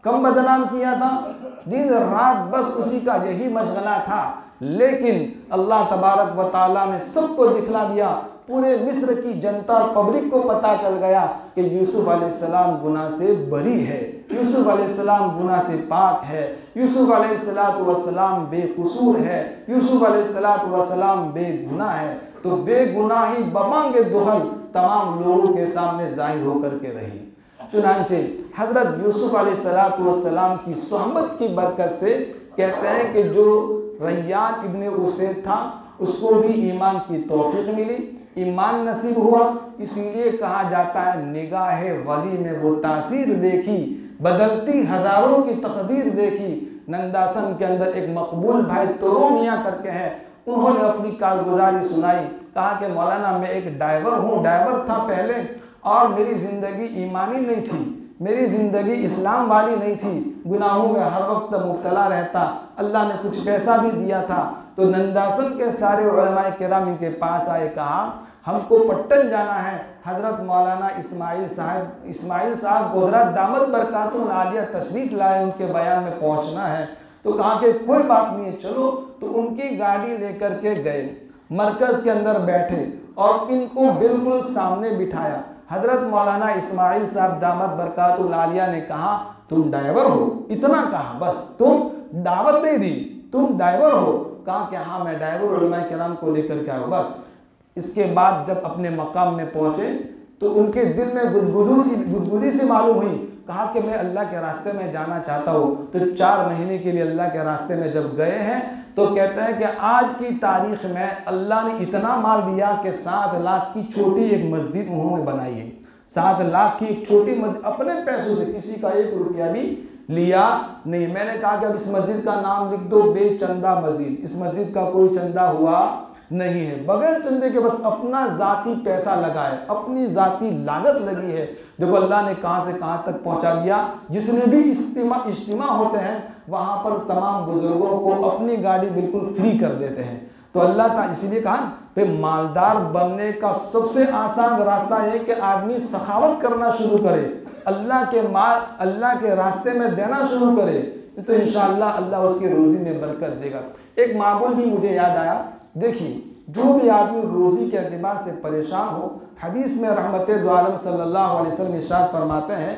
कम बदनाम किया था, दिन रात बस उसी का यही मशगला था। लेकिन अल्लाह तबारक व तआला ने सबको दिखला दिया पूरे मिस्र की जनता और पब्लिक को पता चल गया कि यूसुफ अलैहिस्सलाम गुनाह से बरी है, यूसुफ अलैहिस्सलाम गुनाह से पाक है, यूसुफ अलैहिस्सलाम बेकसूर है, यूसुफ अलैहिस्सलाम बेगुनाह है। तो बेगुनाही बमांगे दुहल तमाम लोगों के सामने जाहिर होकर के रही। चुनांचे हजरत यूसुफ अलैहिस्सलाम की सोहबत की बरकत से कहते हैं कि जो रैयान इब्ने उसैद था उसको भी ईमान की तौफीक मिली, ईमान नसीब हुआ। इसीलिए कहा जाता है निगाहे वली में वो तासीर देखी, बदलती हजारों की तकदीर देखी। नंदासन के अंदर एक मकबूल भाई तोरो मियाँ करके हैं, उन्होंने अपनी कारगुजारी सुनाई। कहा कि मौलाना मैं एक ड्राइवर हूँ, ड्राइवर था पहले, और मेरी ज़िंदगी ईमानी नहीं थी, मेरी ज़िंदगी इस्लाम वाली नहीं थी, गुनाहों में हर वक्त मुब्तला रहता। अल्लाह ने कुछ पैसा भी दिया था। तो नंदासन के सारे उलमाए किराम इनके पास आए, कहा हमको पट्टन जाना है, हज़रत मौलाना इस्माइल साहब गोधरा दामद बरकातुल आलिया तशरीफ लाए, उनके बयान में पहुंचना है। तो कहा कि कोई बात नहीं है, चलो। तो उनकी गाड़ी लेकर के गए, मरकज़ के अंदर बैठे और इनको बिल्कुल सामने बिठाया। हजरत मौलाना इस्माइल साहब दामद बरकातुल आलिया ने कहा तुम ड्राइवर हो, इतना कहा, बस तुम दावत नहीं दी, तुम ड्राइवर हो। कहा कि हाँ मैं ड्राइवर उलमाए किराम को लेकर के आया, बस। इसके बाद जब अपने मकाम में पहुंचे तो उनके दिल में गुदगुदी सी मालूम हुई। कहा कि मैं अल्लाह के रास्ते में जाना चाहता हूँ। तो 4 महीने के लिए अल्लाह के रास्ते में जब गए हैं तो कहते हैं कि आज की तारीख में अल्लाह ने इतना माल दिया कि 7 लाख की छोटी एक मस्जिद उन्होंने बनाई है। 7 लाख की एक छोटी मस्जिद, अपने पैसों से, किसी का 1 रुपया भी लिया नहीं। मैंने कहा कि अब इस मस्जिद का नाम लिख दो बेचंदा मस्जिद। इस मस्जिद का कोई चंदा हुआ नहीं है, बगैर चंदे के बस अपना जाती पैसा लगा है, अपनी जाती लागत लगी है। देखो अल्लाह ने कहां से कहां तक पहुंचा दिया। जितने भी इज्तिमा होते हैं वहां पर तमाम बुजुर्गों को अपनी गाड़ी बिल्कुल फ्री कर देते हैं। तो अल्लाह का इसीलिए कहा भाई मालदार बनने का सबसे आसान रास्ता है कि आदमी सखावत करना शुरू करे, अल्लाह के माल अल्लाह के रास्ते में देना शुरू करे, तो इंशाअल्लाह अल्लाह उसकी रोजी में बरकत देगा। एक मामूल भी मुझे याद आया। देखिए जो भी आदमी रोजी के एतबार से परेशान हो, हदीस में रहमत दो आलम सल्लल्लाहु अलैहि वसल्लम इरशाद फरमाते हैं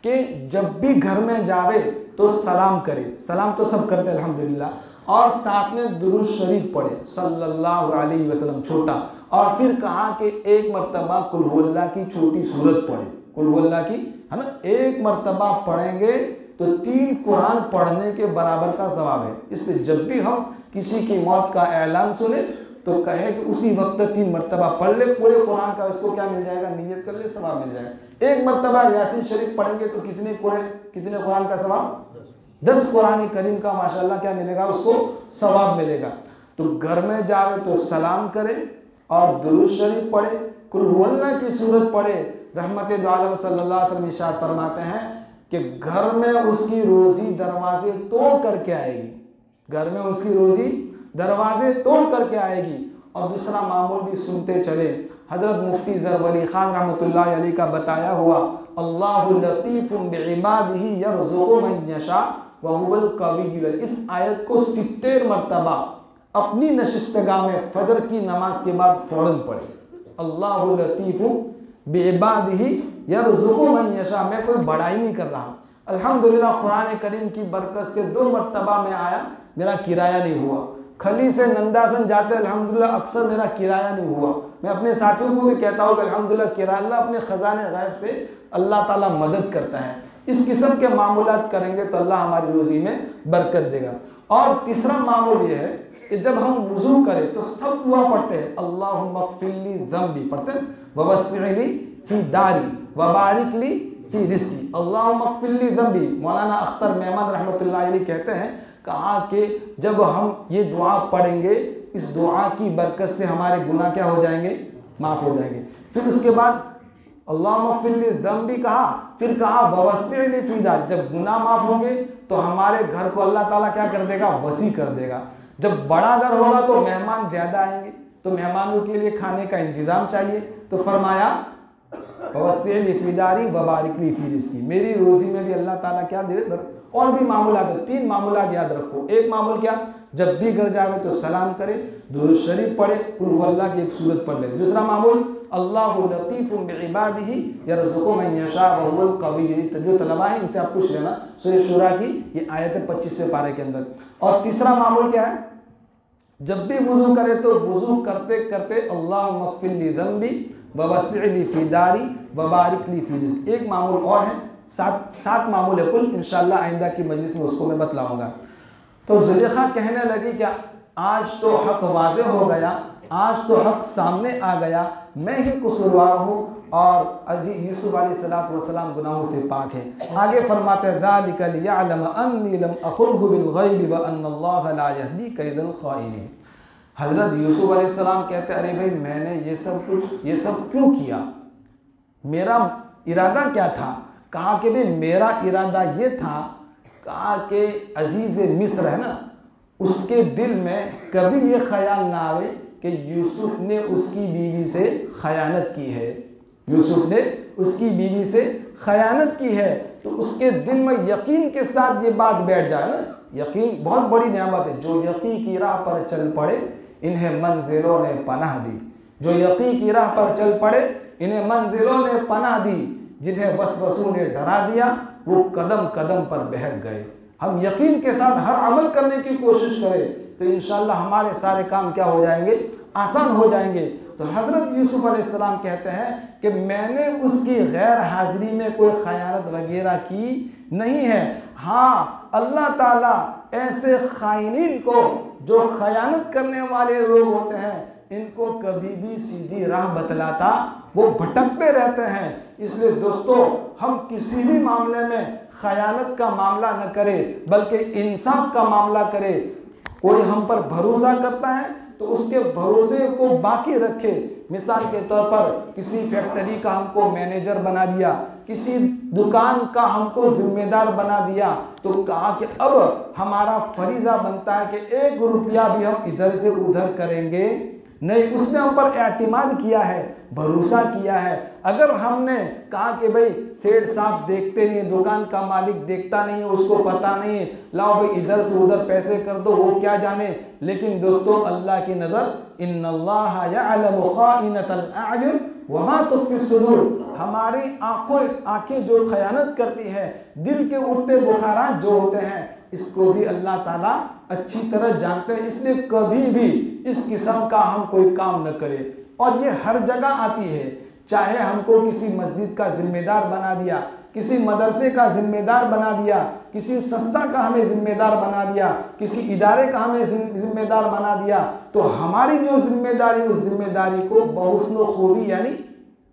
कि जब भी घर में जावे तो सलाम करे। सलाम तो सब करते हैं अल्हम्दुलिल्लाह, और साथ में दुरूद शरीफ पढ़े सल्लल्लाहु अलैहि वसल्लम छोटा, और फिर कहा कि एक मर्तबा कुल हुवल्लाह की छोटी सूरत पढ़े, कुल हुवल्लाह की, है ना, एक मर्तबा पढ़ेंगे तो 3 कुरान पढ़ने के बराबर का सवाब है। इसलिए जब भी हम किसी की मौत का ऐलान सुने तो कहे कि उसी वक्त 3 मर्तबा पढ़ ले पूरे कुरान का, इसको क्या मिल जाएगा, नियत कर ले, सवाब मिल जाएगा। 1 मर्तबा यासीन शरीफ पढ़ेंगे तो कितने कुरान का सवाब, 10 कुरान करीम का माशाल्लाह क्या मिलेगा, उसको सवाब मिलेगा। तो घर में जावे तो सलाम करे और दुरूद शरीफ पढ़े, कुल हुवल्लाह की सूरत पढ़े। रहमत दो आलम सल्लल्लाहु अलैहि वसल्लम इरशाद फरमाते हैं कि घर में उसकी रोजी दरवाजे तोड़ करके आएगी, घर में उसकी रोजी दरवाजे तोड़ करके आएगी। और दूसरा मामूल भी सुनते चले, हजरत मुफ्ती ज़रवली खान रहमतुल्लाह अलैह का बताया हुआ अल्लाहु लतीफ़ुन बिइबादिही यरज़ुक़ु मन यशा व हुवल क़विय्युल, इस आयत को 70 मरतबा अपनी नशिस्तगाह में फजर की नमाज के बाद फौरन पढ़े। अल्लाहु लतीफ़ुन बिइबादिही यरज़ुक़ु मन यशा। मैं कोई बड़ाई नहीं कर रहा, अल्हम्दुलिल्लाह कुरान करीम की बरकत से 2 मरतबा में आया, मेरा किराया नहीं हुआ। खली से नंदासन जाते अल्हम्दुलिल्लाह अक्सर मेरा किराया नहीं हुआ। मैं अपने साथियों को भी कहता हूँ कि अल्हम्दुलिल्लाह किराया अल्लाह अपने खजाने गायब से अल्लाह ताला मदद करता है। इस किस्म के मामूलात करेंगे तो अल्लाह हमारी रोजी में बरकत देगा। और तीसरा मामूल ये है कि जब हम वुजू करें तो सब दुआ पढ़ते हैं, अल्लाहुम्मा ग़फ़िरली ज़ंबी पढ़ते हैं, ववस्सिअली फ़ी दारी वबारिक ली फ़ी रिज़्क़ी, अल्लाहुम्मा ग़फ़िरली ज़ंबी। मौलाना अख्तर मेमन रहमतुल्लाह अलैह कहते हैं, कहा कि जब हम ये दुआ पढ़ेंगे इस दुआ की बरकत से हमारे गुनाह क्या हो जाएंगे, माफ़ हो जाएंगे। फिर उसके बाद अल्लाहुम्मा ग़फ़िरली ज़ंबी कहा, फिर कहा ववस्सिअली फ़ी दारी, जब गुनाह माफ़ होंगे तो हमारे घर को अल्लाह ताला क्या कर देगा, वसी कर देगा। जब बड़ा घर होगा तो मेहमान ज्यादा आएंगे, तो मेहमानों के लिए खाने का इंतजाम चाहिए, तो फरमाया ववस्सिअली फ़ी दारी वबारिक ली फ़ी रिज़्क़ी, मेरी रोजी में भी अल्लाह ताला क्या दे। और भी मामूलात है, 3 मामूलात याद रखो। एक मामूल क्या, जब भी घर जावे तो सलाम करे, दुरूद शरीफ पढ़े, कुल हुवल्लाह की एक सूरत पढ़ ले। दूसरा मामूल अल्लाहु लतीफुन बिइबादिही यरज़ुक़ु मन यशा व हुवल क़विय्यु, जो तलबा है इनसे आप पूछ लेना, सूरह शूरा की ये आयत 25वें पारे के अंदर। और तीसरा मामूल क्या है, जब भी वुजू करे तो वुजू करते करते अल्लाहुम्मा ग़फ़िर ली ज़ंबी व वस्सिअ ली फ़ी दारी व बारिक ली फ़ी रिज़्क़ी। एक मामूल और है, सात मामूल है कुल, इंशाअल्लाह आइंदा की मजलिस में उसको मैं बतलाऊंगा। तो ज़ुलेखा कहने लगी क्या आज तो हक वाज़ेह हो गया, आज तो हक सामने आ गया, मैं ही कसूरवार हूँ और अज़ीज़ यूसुफ अलैहिस्सलाम गुनाहों से पाक है। आगे फरमाते हैं ज़ालिका लियअलम अन्नी लम अख़ुरहु बिल-ग़ैबि व अन्नल्लाह ला यहदी कैदल ख़ाइनीन। हज़रत यूसुफ अलैहिस्सलाम कहते हैं अरे भाई मैंने ये सब क्यों किया, मेरा इरादा क्या था। कहा कि भाई मेरा इरादा ये था, कहा कि अजीज़ मिस्र है ना, उसके दिल में कभी ये ख्याल ना आवे कि यूसुफ ने उसकी बीवी से खयानत की है, यूसुफ ने उसकी बीवी से खयानत की है, तो उसके दिल में यकीन के साथ ये बात बैठ जाए ना। यकीन बहुत बड़ी नेमत है, जो यकीन की राह पर चल पड़े इन्हें मंजिलों ने पनाह दी, जो यकीन की राह पर चल पड़े इन्हें मंजिलों ने पनाह दी, जिन्हें वसवसों ने डरा दिया वो कदम कदम पर बहक गए। हम यकीन के साथ हर अमल करने की कोशिश करें तो इंशाअल्लाह हमारे सारे काम क्या हो जाएंगे, आसान हो जाएंगे। तो हज़रत यूसुफ अलैहिस्सलाम कहते हैं कि मैंने उसकी गैर हाजिरी में कोई खयानत वगैरह की नहीं है। हाँ, अल्लाह ताला ऐसे खाइनीन को, जो खयानत करने वाले लोग होते हैं, इनको कभी भी सीधी राह बतलाता, वो भटकते रहते हैं। इसलिए दोस्तों हम किसी भी मामले में खयानत का मामला न करें बल्कि इंसाफ का मामला करें। कोई हम पर भरोसा करता है तो उसके भरोसे को बाकी रखे। मिसाल के तौर पर किसी फैक्ट्री का हमको मैनेजर बना दिया, किसी दुकान का हमको जिम्मेदार बना दिया, तो कहा कि अब हमारा फरीजा बनता है कि 1 रुपया भी हम इधर से उधर करेंगे नहीं। उसने हम पर एतमाद किया है, भरोसा किया है। अगर हमने कहा कि भाई सेठ साहब देखते नहीं, दुकान का मालिक देखता नहीं है, उसको पता नहीं है, लाओ भाई इधर से उधर पैसे कर दो, वो क्या जाने। लेकिन दोस्तों अल्लाह की नज़र इन्नल्लाह यअलमु खाइनतल अ'युन वमा तुख्फी सुदूर, हमारी आंखें जो खयानत करती है, दिल के उठते बुखारात जो होते हैं, इसको भी अल्लाह ताला अच्छी तरह जानते हैं। इसलिए कभी भी इस किस्म का हम कोई काम न करें। और ये हर जगह आती है, चाहे हमको किसी मस्जिद का जिम्मेदार बना दिया, किसी मदरसे का जिम्मेदार बना दिया, किसी संस्था का हमें जिम्मेदार बना दिया, किसी इदारे का हमें जिम्मेदार बना दिया, तो हमारी जो जिम्मेदारी, उस जिम्मेदारी को बहुस्न खूबी यानी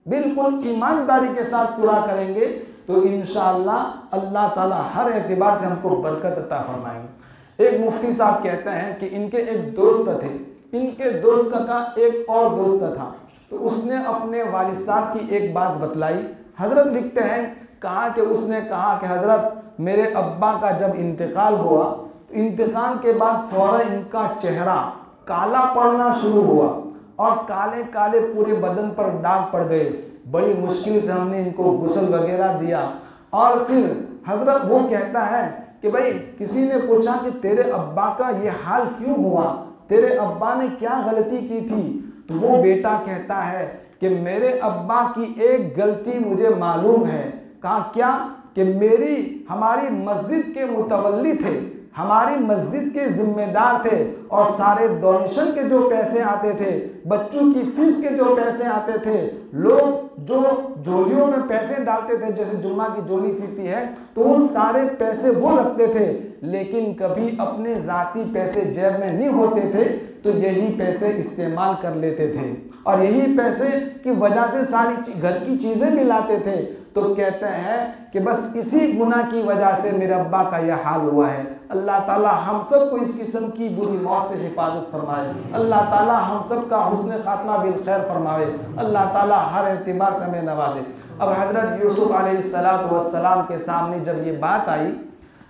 बिल्कुल ईमानदारी के साथ पूरा करेंगे तो इंशाअल्लाह अल्लाह ताला हर एतबार से हमको बरकत अता फरमाएंगे। एक मुफ्ती साहब कहते हैं कि इनके एक दोस्त थे, इनके दोस्त का एक और दोस्त था, तो उसने अपने वालिद साहब की एक बात बतलाई। हजरत लिखते हैं, कहा कि उसने कहा कि हजरत मेरे अब्बा का जब इंतकाल हुआ तो इंतकाल के बाद फौरन इनका चेहरा काला पड़ना शुरू हुआ और काले काले पूरे बदन पर दाग पड़ गए। बड़ी मुश्किल से हमने इनको गुस्ल वगैरह दिया। और फिर हजरत वो कहता है कि भाई किसी ने पूछा कि तेरे अब्बा का ये हाल क्यों हुआ, तेरे अब्बा ने क्या गलती की थी, तो वो बेटा कहता है कि मेरे अब्बा की एक गलती मुझे मालूम है। कहा क्या? कि हमारी मस्जिद के मुतवल्ली थे, हमारी मस्जिद के जिम्मेदार थे, और सारे डोनेशन के जो पैसे आते थे, बच्चों की फीस के जो पैसे आते थे, लोग जो झोलियों में पैसे डालते थे, जैसे जुम्मा की झोली फिरती है, तो वो सारे पैसे वो रखते थे, लेकिन कभी अपने जाती पैसे जेब में नहीं होते थे, तो यही पैसे इस्तेमाल कर लेते थे और यही पैसे की वजह से सारी घर की चीजें भी लाते थे। तो कहते हैं कि बस इसी गुनाह की वजह से मेरे अब्बा का यह हाल हुआ है। अल्लाह ताला हम सबको इस किस्म की बुरी मौत से हिफाजत फरमाए। अल्लाह ताला हम सब का हुस्न खात्मा बिल खैर फरमावे। अल्लाह ताला हर एतबार से हमें नवाजे। अब हजरत यूसुफ अलैहिस्सलाम के सामने जब ये बात आई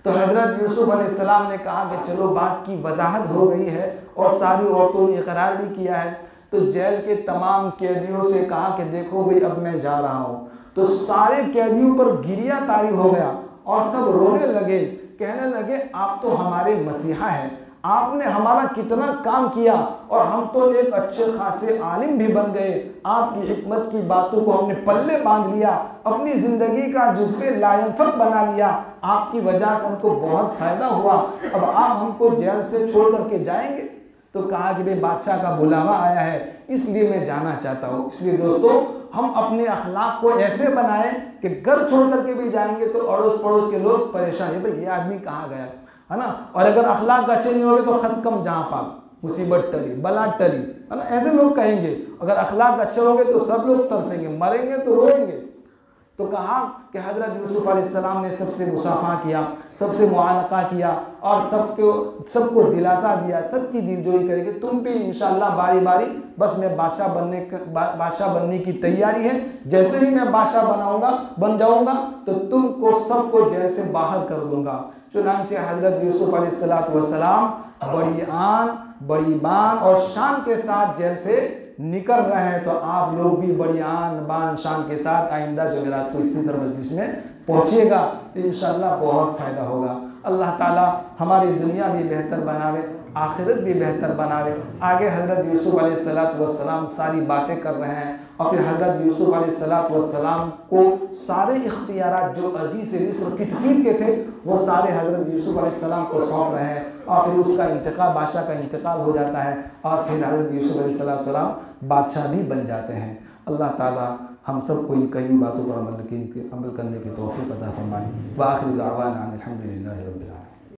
तो हजरत यूसुफ अलैहिस्सलाम ने कहा कि चलो बात की वजाहत हो गई है और सारी औरतों ने इकरार भी किया है। तो जेल के तमाम कैदियों से कहा कि देखो भाई अब मैं जा रहा हूँ। तो सारे कैदियों पर गिरिया तारी हो गया और सब रोने लगे, कहने लगे आप तो हमारे मसीहा हैं, आपने हमारा कितना काम किया और हम तो एक अच्छे खासे आलिम भी बन गए। आपकी हिकमत की बातों को हमने पल्ले बांध लिया, अपनी जिंदगी का जुज़्वे लायंफक बना लिया। आपकी वजह से हमको बहुत फायदा हुआ। अब आप हमको जेल से छोड़ करके जाएंगे? तो कहा कि भाई बादशाह का बुलावा आया है, इसलिए मैं जाना चाहता हूँ। इसलिए दोस्तों, हम अपने अखलाक को ऐसे बनाएं कि घर छोड़ करके भी जाएंगे तो अड़ोस पड़ोस के लोग परेशान है, भाई ये आदमी कहाँ गया, है ना। और अगर अखलाक अच्छे नहीं होंगे तो खसकम जहाँ पाक, मुसीबत टली, बला टली, है ना, ऐसे लोग कहेंगे। अगर अखलाक अच्छे होंगे तो सब लोग तरसेंगे, मरेंगे तो रोएंगे। तो कहा कि हजरत यूसुफ अलैहिस्सलाम ने सबसे मुसाफा किया, सबसे मुआनका किया और सबको दिलासा दिया, सबकी दिलजोई करेंगे। तुम भी इंशाअल्लाह बारी बारी, बस मैं बादशाह बनने की तैयारी है। जैसे ही मैं बादशाह बन जाऊंगा तो तुमको सबको जेल से बाहर कर दूंगा। चुनांचे हजरत यूसुफ अलैहिस्सलाम बड़ी आन, बड़ी बान और शान के साथ जेल से निकल रहे हैं। तो आप लोग भी बड़ी आन बान शान के साथ आइंदा जुमेरात को इसी तरह मजलिस में पहुंचिएगा तो इंशाअल्लाह बहुत फ़ायदा होगा। अल्लाह ताला हमारी दुनिया भी बेहतर बनावे, आखिरत भी बेहतर बनावे। आगे हज़रत यूसुफ अलैहिस्सलाम सारी बातें कर रहे हैं और फिर हज़रत यूसुफ अलैहिस्सलाम को सारे इख्तियारात जो अजीज़ मिस्र कितफीर के थे वो सारे हज़रत यूसुफ अलैहिस्सलाम को सौंप रहे हैं। और फिर उसका इंतकाल, बादशाह का इंतकाल हो जाता है और फिर हज़रत यूसुफ अलैहिस्सलाम बादशाह भी बन जाते हैं। अल्लाह ताला हम सब को इन कई बातों पर अमल करने की तौफीक अता फरमाए। व आखिर दावाना अनिल हम्दुलिल्लाहि रब्बिल आलमीन।